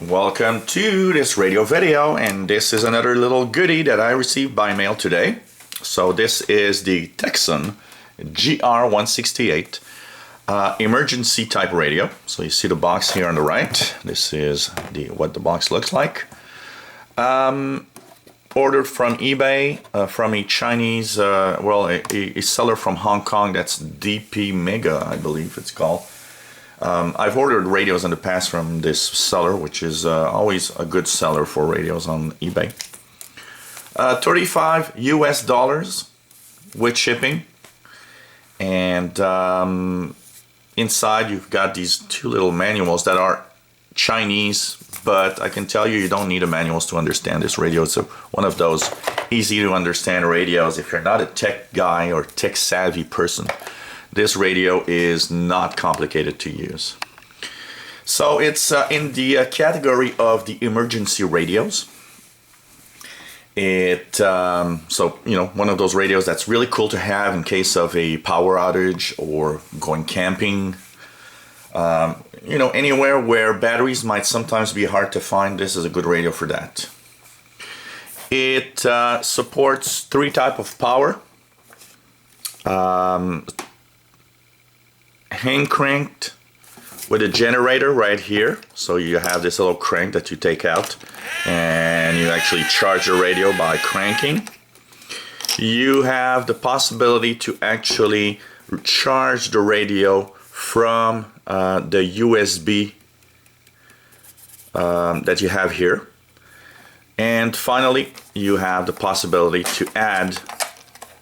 Welcome to this radio video, and this is another little goodie that I received by mail today. So this is the Tecsun GR168 emergency type radio. So you see the box here on the right. This is what the box looks like. Ordered from eBay from a Chinese, a seller from Hong Kong. That's DP Mega, I believe it's called. I've ordered radios in the past from this seller, which is always a good seller for radios on eBay. $35 US with shipping, and inside you've got these two little manuals that are Chinese, but I can tell you don't need the manuals to understand this radio. It's one of those easy to understand radios if you're not a tech guy or tech savvy person. This radio is not complicated to use. So it's in the category of the emergency radios. One of those radios that's really cool to have in case of a power outage or going camping. Anywhere where batteries might sometimes be hard to find, this is a good radio for that. It supports 3 types of power. Hand cranked with a generator right here. So you have this little crank that you take out and you actually charge the radio by cranking. You have the possibility to actually charge the radio from the USB that you have here. And finally, you have the possibility to add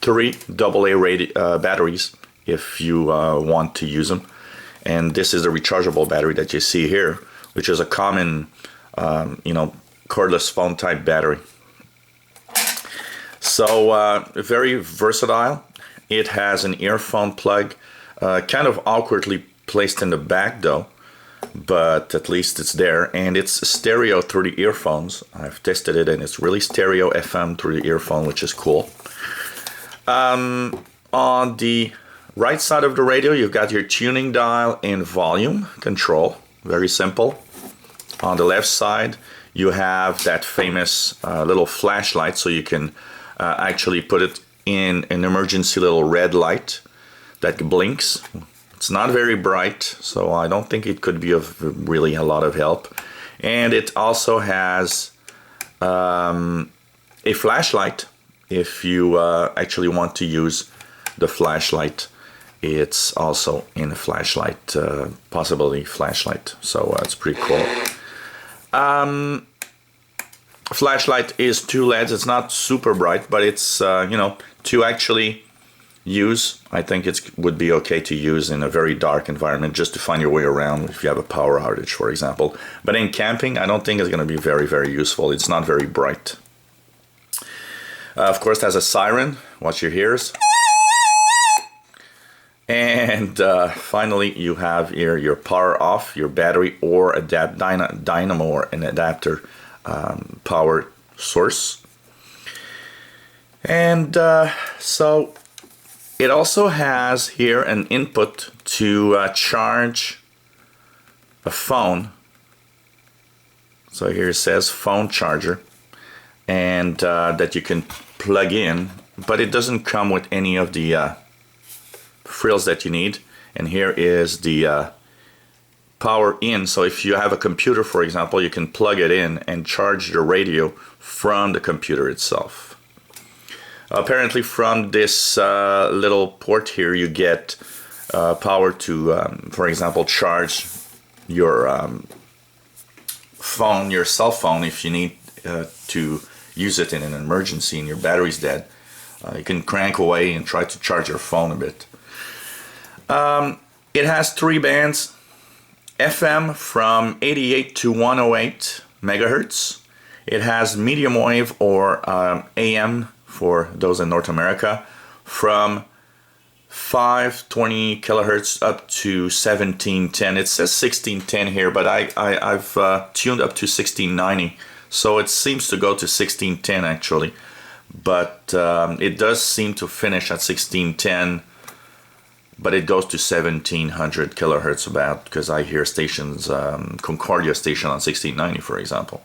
3 AA batteries if you want to use them. And this is the rechargeable battery that you see here, which is a common, cordless phone type battery. So very versatile. It has an earphone plug, kind of awkwardly placed in the back though, but at least it's there, and it's stereo through the earphones. I've tested it and it's really stereo FM through the earphone, which is cool. On the right side of the radio, you've got your tuning dial and volume control. Very simple. On the left side, you have that famous little flashlight, so you can actually put it in an emergency little red light that blinks. It's not very bright, so I don't think it could be of really a lot of help. And it also has a flashlight if you actually want to use the flashlight. It's also in a flashlight, possibility flashlight, so it's pretty cool. Flashlight is 2 LEDs. It's not super bright, but it's to actually use. I think it would be okay to use in a very dark environment, just to find your way around if you have a power outage, for example. But in camping, I don't think it's going to be very, very useful. It's not very bright. Of course, it has a siren. Watch your ears. And finally, you have here your power off, your battery or a dynamo or an adapter power source. And so it also has here an input to charge a phone. So here it says phone charger, and that you can plug in, but it doesn't come with any of the frills that you need. And here is the power in, so if you have a computer, for example, you can plug it in and charge the radio from the computer itself. Apparently from this little port here you get power to for example, charge your phone, your cell phone, if you need to use it in an emergency and your battery's dead. You can crank away and try to charge your phone a bit. It has 3 bands, FM from 88 to 108 megahertz. It has mediumwave or AM for those in North America from 520 kilohertz up to 1710. It says 1610 here, but I've tuned up to 1690, so it seems to go to 1610 actually, but it does seem to finish at 1610 but it goes to 1700 kilohertz about, because I hear stations, Concordia station on 1690, for example.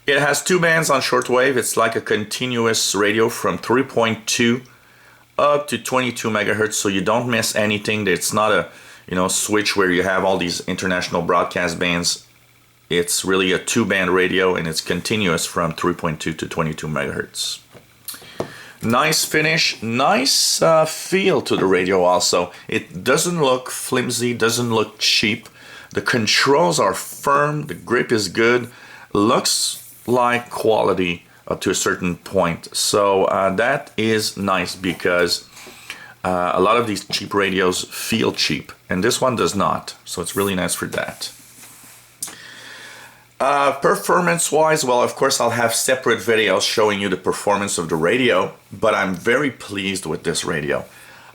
It has 2 bands on shortwave. It's like a continuous radio from 3.2 up to 22 megahertz, so you don't miss anything. It's not a switch where you have all these international broadcast bands. It's really a 2-band radio, and it's continuous from 3.2 to 22 megahertz. Nice finish, nice feel to the radio also. It doesn't look flimsy, doesn't look cheap. The controls are firm, the grip is good, looks like quality up to a certain point. So that is nice, because a lot of these cheap radios feel cheap, and this one does not. So it's really nice for that. Performance-wise, well, of course, I'll have separate videos showing you the performance of the radio, but I'm very pleased with this radio.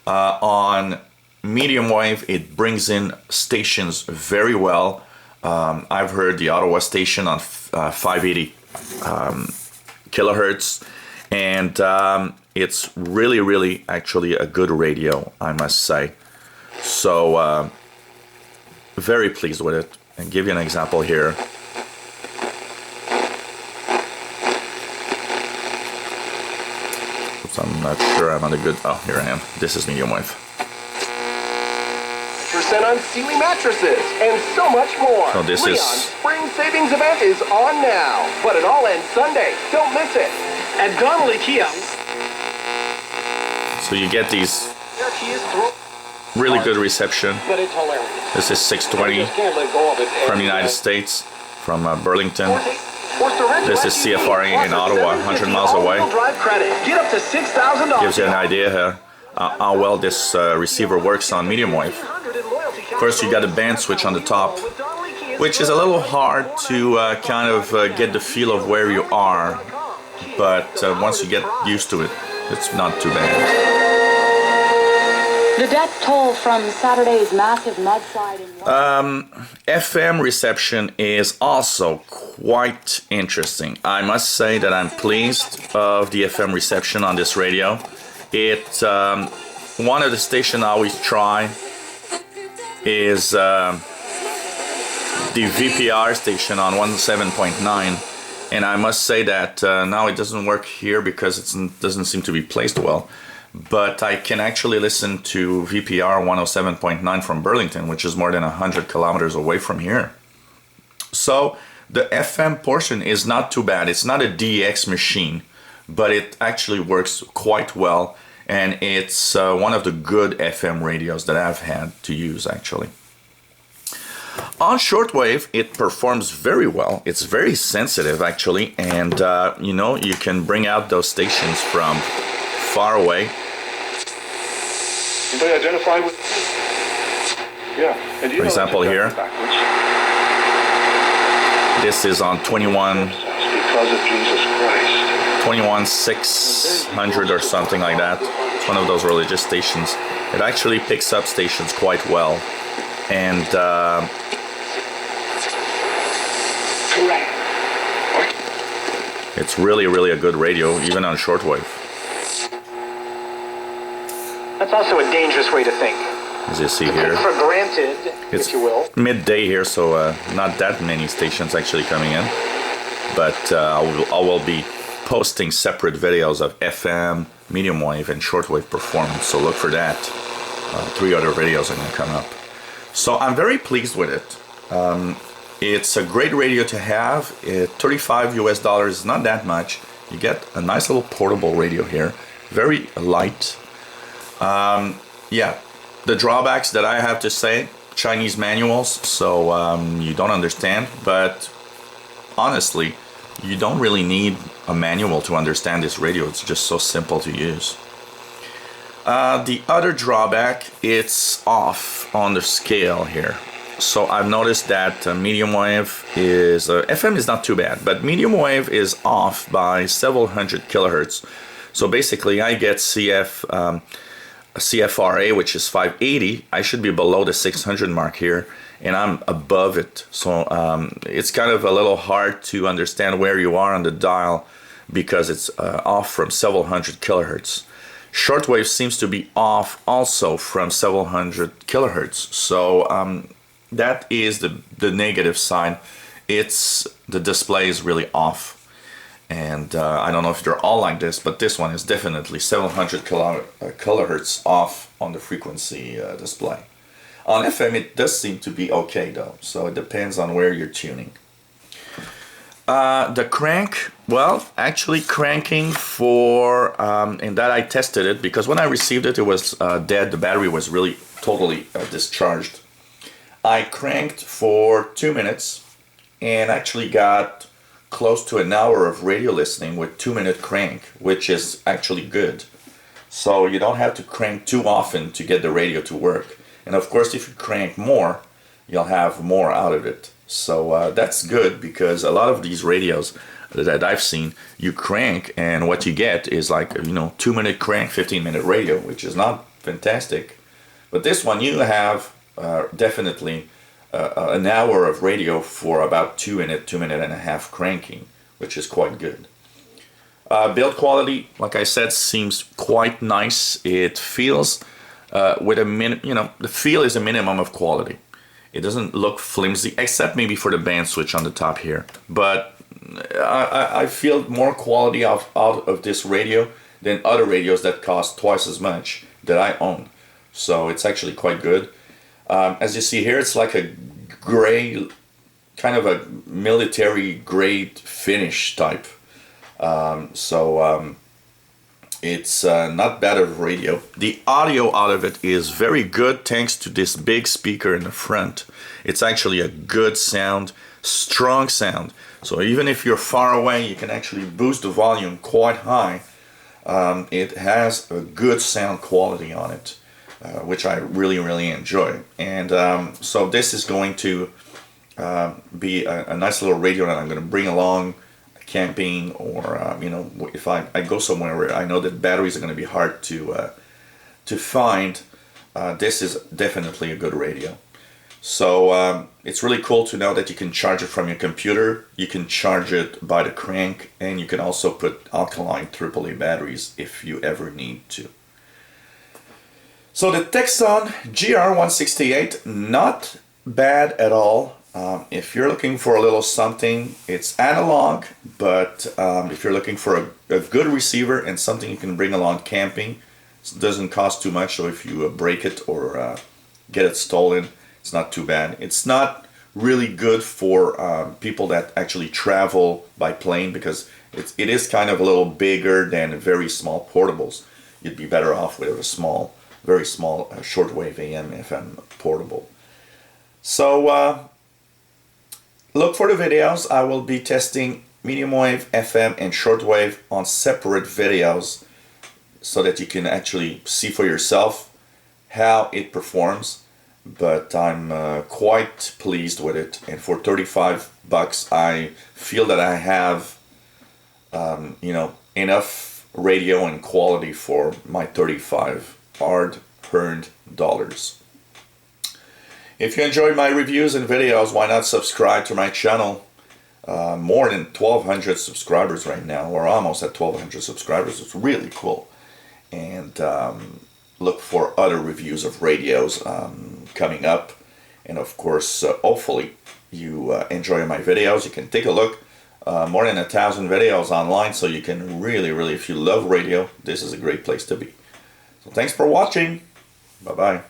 On Mediumwave, it brings in stations very well. I've heard the Ottawa station on 580 kilohertz, and it's really actually a good radio, I must say. So very pleased with it. And give you an example here. I'm not sure I'm on a good... Oh, here I am. This is Mediumwave. % on Sealy mattresses and so much more. So this Leon's spring savings event is on now, but it all ends Sunday. Don't miss it. At Donnelly Kia. So you get these really good reception. But it's hilarious. This is 620 from the United States, from Burlington. This is CFRA in Ottawa, 100 miles away. Gives you an idea how well this receiver works on Mediumwave. First, you got a band switch on the top, which is a little hard to kind of get the feel of where you are, but once you get used to it, it's not too bad. The death toll from Saturday's massive mudslide in FM reception is also quite interesting. I must say that I'm pleased of the FM reception on this radio. It one of the stations I always try is the VPR station on 107.9, and I must say that now it doesn't work here because it doesn't seem to be placed well. But I can actually listen to VPR 107.9 from Burlington, which is more than 100 kilometers away from here. So the FM portion is not too bad. It's not a DX machine, but it actually works quite well, and it's one of the good FM radios that I've had to use actually. On shortwave, it performs very well. It's very sensitive actually, and you can bring out those stations from far away. Anybody identify with? Yeah. For example, here. This is on 21,600 or something like that. It's one of those religious stations. It actually picks up stations quite well, and it's really a good radio, even on shortwave. That's also a dangerous way to think. As you see here, for granted, it's if you will. midday here, so not that many stations actually coming in. But I will be posting separate videos of FM, Mediumwave, and shortwave performance. So look for that. 3 other videos are going to come up. So I'm very pleased with it. It's a great radio to have. $35 US is not that much. You get a nice little portable radio here. Very light. Yeah, the drawbacks that I have to say, Chinese manuals, so you don't understand, but honestly, you don't really need a manual to understand this radio. It's just so simple to use. The other drawback, it's off on the scale here. So I've noticed that mediumwave is, FM is not too bad, but mediumwave is off by several hundred kilohertz. So basically I get CFRA, which is 580. I should be below the 600 mark here, and I'm above it. So it's kind of a little hard to understand where you are on the dial because it's off from several hundred kilohertz. Shortwave seems to be off also from several hundred kilohertz. So that is the negative side. The display is really off. And I don't know if they're all like this, but this one is definitely 700 kilohertz off on the frequency display. On FM, it does seem to be okay though, so it depends on where you're tuning. The crank, well, actually cranking for, and that I tested it because when I received it, it was dead. The battery was really totally discharged. I cranked for 2 minutes and actually got close to an hour of radio listening with 2-minute crank, which is actually good. So you don't have to crank too often to get the radio to work. And of course, if you crank more, you'll have more out of it. So that's good because a lot of these radios that I've seen, you crank and what you get is like, 2-minute crank, 15-minute radio, which is not fantastic. But this one, you have definitely an hour of radio for about 2 minute and a half cranking, which is quite good. Build quality, like I said, seems quite nice. It feels with the feel is a minimum of quality. It doesn't look flimsy, except maybe for the band switch on the top here. But I feel more quality out of this radio than other radios that cost twice as much that I own. So it's actually quite good. As you see here, it's like a gray, kind of a military grade finish type. It's not bad of radio. The audio out of it is very good thanks to this big speaker in the front. It's actually a good sound, strong sound. So even if you're far away, you can actually boost the volume quite high. It has a good sound quality on it, which I really enjoy. And so this is going to be a nice little radio that I'm going to bring along camping, or if I go somewhere where I know that batteries are going to be hard to find. This is definitely a good radio. So it's really cool to know that you can charge it from your computer, you can charge it by the crank, and you can also put alkaline AAA batteries if you ever need to. So the Tecsun GR168, not bad at all. If you're looking for a little something, it's analog, but if you're looking for a good receiver and something you can bring along camping, it doesn't cost too much. So if you break it or get it stolen, it's not too bad. It's not really good for people that actually travel by plane because it is kind of a little bigger than very small portables. You'd be better off with a very small shortwave AM FM portable. So look for the videos. I will be testing Mediumwave FM and Shortwave on separate videos so that you can actually see for yourself how it performs. But I'm quite pleased with it, and for $35 I feel that I have enough radio and quality for my 35 hard-earned dollars. If you enjoyed my reviews and videos, why not subscribe to my channel? More than 1,200 subscribers right now. We're almost at 1,200 subscribers. It's really cool. And look for other reviews of radios coming up. And of course, hopefully you enjoy my videos. You can take a look. More than 1,000 videos online, so you can really, if you love radio, this is a great place to be. So thanks for watching. Bye-bye.